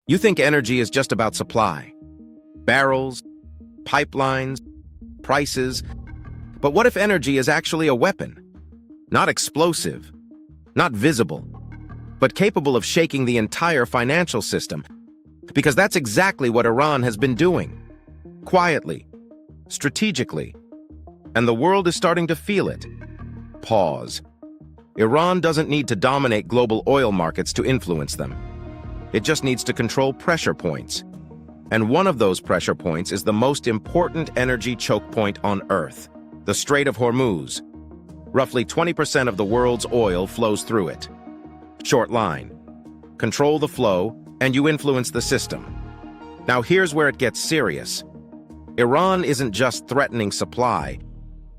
You think energy is just about supply, barrels, pipelines, prices, but what if energy is actually a weapon? Not explosive, not visible, but capable of shaking the entire financial system. Because that's exactly what Iran has been doing. Quietly, strategically. And the world is starting to feel it. Pause. Iran doesn't need to dominate global oil markets to influence them. It just needs to control pressure points. And one of those pressure points is the most important energy choke point on Earth, the Strait of Hormuz. Roughly 20% of the world's oil flows through it. Short line. Control the flow, and you influence the system. Now here's where it gets serious. Iran isn't just threatening supply.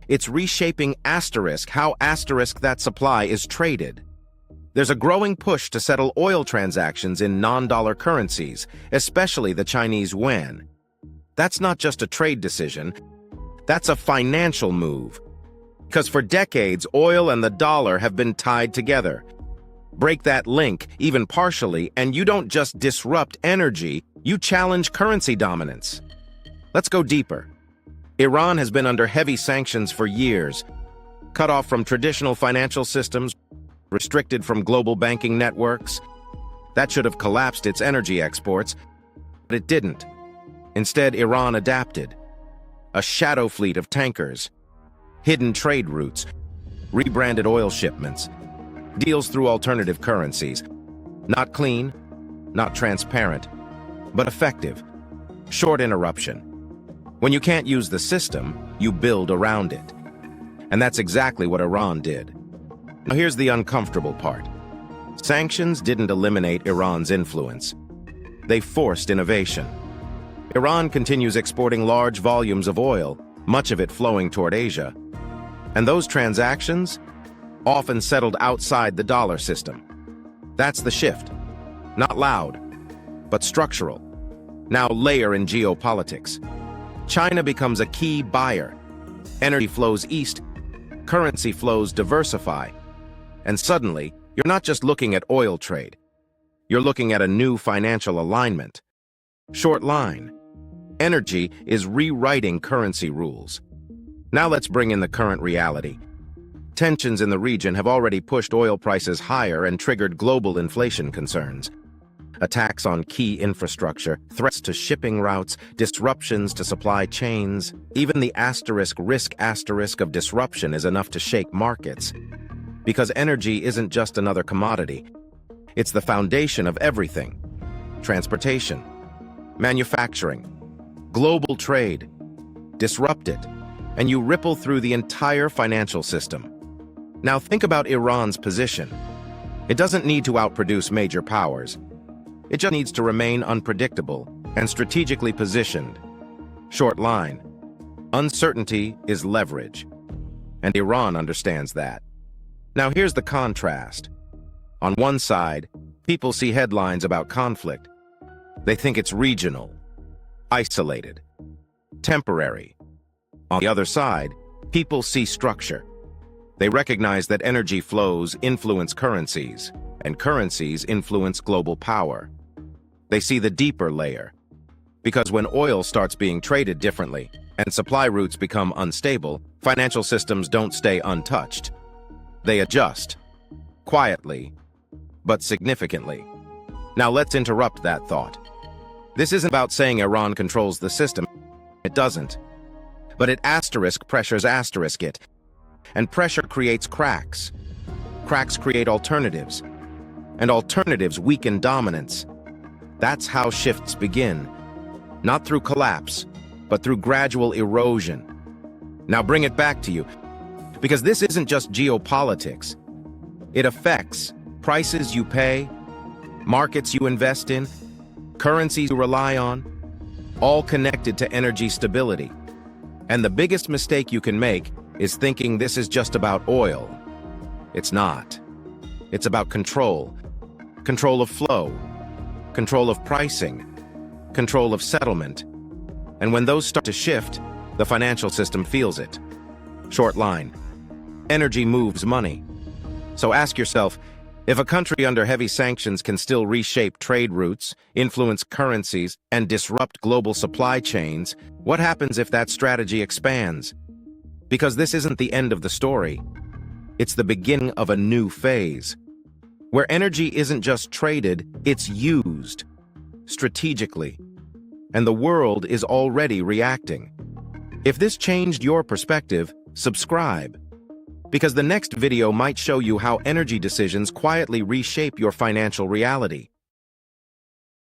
It's reshaping how that supply is traded. There's a growing push to settle oil transactions in non-dollar currencies, especially the Chinese yuan. That's not just a trade decision, that's a financial move. Because for decades, oil and the dollar have been tied together. Break that link, even partially, and you don't just disrupt energy, you challenge currency dominance. Let's go deeper. Iran has been under heavy sanctions for years, cut off from traditional financial systems, restricted from global banking networks. That should have collapsed its energy exports, but it didn't. Instead, Iran adapted. A shadow fleet of tankers, hidden trade routes, rebranded oil shipments, deals through alternative currencies. Not clean, not transparent, but effective. Short interruption. When you can't use the system, you build around it. And that's exactly what Iran did. Now here's the uncomfortable part. Sanctions didn't eliminate Iran's influence. They forced innovation. Iran continues exporting large volumes of oil, much of it flowing toward Asia. And those transactions often settled outside the dollar system. That's the shift. Not loud, but structural. Now layer in geopolitics. China becomes a key buyer. Energy flows east, currency flows diversify. And suddenly, you're not just looking at oil trade. You're looking at a new financial alignment. Short line. Energy is rewriting currency rules. Now let's bring in the current reality. Tensions in the region have already pushed oil prices higher and triggered global inflation concerns. Attacks on key infrastructure, threats to shipping routes, disruptions to supply chains. Even the risk of disruption is enough to shake markets. Because energy isn't just another commodity. It's the foundation of everything. Transportation, manufacturing, global trade. Disrupt it, and you ripple through the entire financial system. Now think about Iran's position. It doesn't need to outproduce major powers. It just needs to remain unpredictable and strategically positioned. Short line. Uncertainty is leverage. And Iran understands that. Now here's the contrast. On one side, people see headlines about conflict. They think it's regional, isolated, temporary. On the other side, people see structure. They recognize that energy flows influence currencies, and currencies influence global power. They see the deeper layer. Because when oil starts being traded differently and supply routes become unstable, financial systems don't stay untouched. They adjust, quietly, but significantly. Now let's interrupt that thought. This isn't about saying Iran controls the system. It doesn't. But it pressures it. And pressure creates cracks. Cracks create alternatives. And alternatives weaken dominance. That's how shifts begin. Not through collapse, but through gradual erosion. Now bring it back to you. Because this isn't just geopolitics. It affects prices you pay, markets you invest in, currencies you rely on, all connected to energy stability. And the biggest mistake you can make is thinking this is just about oil. It's not. It's about control. Control of flow. Control of pricing. Control of settlement. And when those start to shift, the financial system feels it. Short line. Energy moves money. So ask yourself, If a country under heavy sanctions can still reshape trade routes, influence currencies, and disrupt global supply chains, what happens if that strategy expands? Because this isn't the end of the story. It's the beginning of a new phase, where energy isn't just traded, it's used strategically. And the world is already reacting. If this changed your perspective, subscribe, because the next video might show you how energy decisions quietly reshape your financial reality.